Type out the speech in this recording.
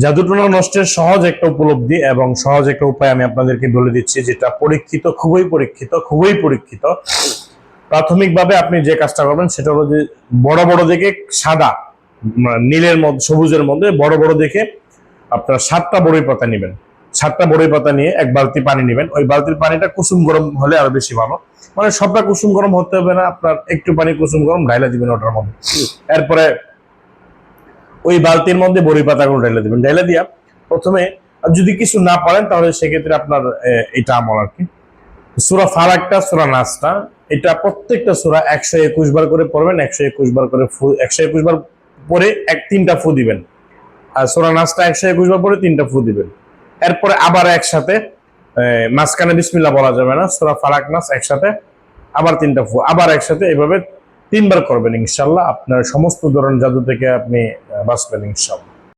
জাদুটোনা নষ্টের সহজ একটা উপলব্ধি এবং সহজ একটা উপায় আমি আপনাদেরকে বলে দিচ্ছি, যেটা পরীক্ষিত, খুবই পরীক্ষিত। প্রাথমিকভাবে আপনি যে কাজটা করবেন সেটা হলো যে বড় বড় দেখে সাদা, নীলের মধ্যে, সবুজের মধ্যে বড় বড় দেখে আপনার 7টা বড়ই পাতা নেবেন। 7টা বড়ই পাতা নিয়ে এক বালতি পানি নেবেন। ওই বালতির পানিটা কুসুম গরম হলে আরো বেশি ভালো, মানে সবটা কুসুম গরম হতে হবে না, আপনার একটু পানি কুসুম গরম ঢাইলা দিবেন ওটার মধ্যে। এরপরে ওই বালতির মধ্যে বড়ি পাতাগুলো ঢেলে দিবেন। ঢেলে দিয়া প্রথমে, যদি কিছু না পারেন তাহলে সেক্ষেত্রে আপনার এটা আমল আর কি, সূরা ফালাকটা, সূরা নাসটা, এটা প্রত্যেকটা সূরা 121 বার করে পড়বেন। 121 বার করে 121 বার পরে 3টা ফু দিবেন। আর সূরা নাসটা 121 বার পরে 3টা ফু দিবেন। এরপরে আবার একসাথে, মাঝখানে বিসমিল্লাহ বলা যাবে না, সূরা ফালাক নাস একসাথে, আবার 3টা ফু, আবার একসাথে, এভাবে 3বার করবেন। ইনশাআল্লাহ আপনার সমস্ত ধরনের জাদু থেকে আপনি বাঁচবেন ইনশাআল্লাহ।